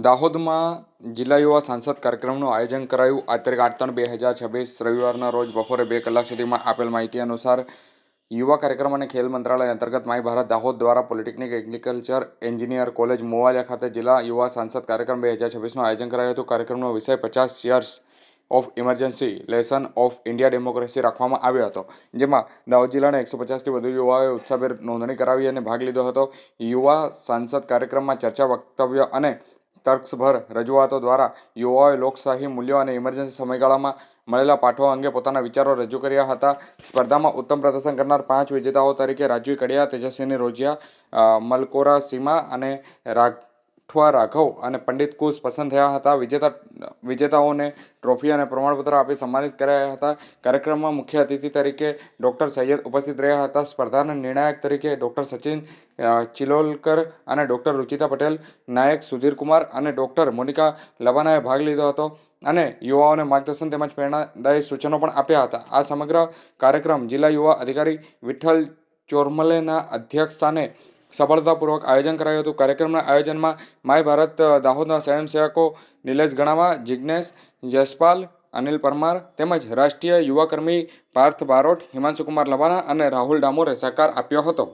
દાહોદમાં જિલ્લા યુવા સાંસદ કાર્યક્રમનું આયોજન કરાયું. આ તારીખ 8/3/2026 રવિવારના રોજ બપોરે 2 કલાક સુધીમાં આપેલ માહિતી અનુસાર યુવા કાર્યક્રમ અને ખેલ મંત્રાલય અંતર્ગત માય ભારત દાહોદ દ્વારા પોલિટેકનિક એગ્રીકલ્ચર એન્જિનિયર કોલેજ મોવાલિયા ખાતે જિલ્લા યુવા સાંસદ કાર્યક્રમ 2026નું આયોજન કરાયું હતું. કાર્યક્રમનો વિષય 50 years of emergency lesson of India democracy રાખવામાં આવ્યો હતો, જેમાં દાહોદ જિલ્લાના 150થી વધુ યુવાઓએ ઉત્સાહભેર નોંધણી કરાવી અને ભાગ લીધો હતો. યુવા સાંસદ કાર્યક્રમમાં ચર્ચા, વક્તવ્ય અને તર્કસભર રજૂઆતો દ્વારા યુવાઓએ લોકશાહી મૂલ્યો અને ઇમરજન્સી સમયગાળામાં મળેલા પાઠો અંગે પોતાના વિચારો રજૂ કર્યા હતા. સ્પર્ધામાં ઉત્તમ પ્રદર્શન કરનાર 5 વિજેતાઓ તરીકે રાજવી કડિયા, તેજસ્વીની રોજિયા, મલકોરા સીમા અને રાઠવા રાઘવ અને પંડિત કુશ પસંદ થયા હતા. વિજેતાઓને ટ્રોફી અને પ્રમાણપત્ર આપી સન્માનિત કરાયા હતા. કાર્યક્રમમાં મુખ્ય અતિથિ તરીકે ડૉક્ટર સૈયદ ઉપસ્થિત રહ્યા હતા. સ્પર્ધાના નિર્ણાયક તરીકે ડૉક્ટર સચિન ચિલોલકર અને ડૉક્ટર રુચિતા પટેલ, નાયક સુધીર કુમાર અને ડૉક્ટર મોનિકા લબાનાએ ભાગ લીધો હતો અને યુવાઓને માર્ગદર્શન તેમજ પ્રેરણાદાયી સૂચનો પણ આપ્યા હતા. આ સમગ્ર કાર્યક્રમ જિલ્લા યુવા અધિકારી વિઠ્ઠલ ચોરમલેના અધ્યક્ષસ્થાને સફળતાપૂર્વક આયોજન કરાયું હતું. કાર્યક્રમના આયોજનમાં માય ભારત દાહોદના સ્વયંસેવકો નિલેશ ગણાવા, જિજ્ઞેશ જયસ્પાલ, અનિલ પરમાર તેમજ રાષ્ટ્રીય યુવા કર્મી પાર્થ બારોટ, હિમાંશુકુમાર લબાના અને રાહુલ ડામોરે સહકાર આપ્યો હતો.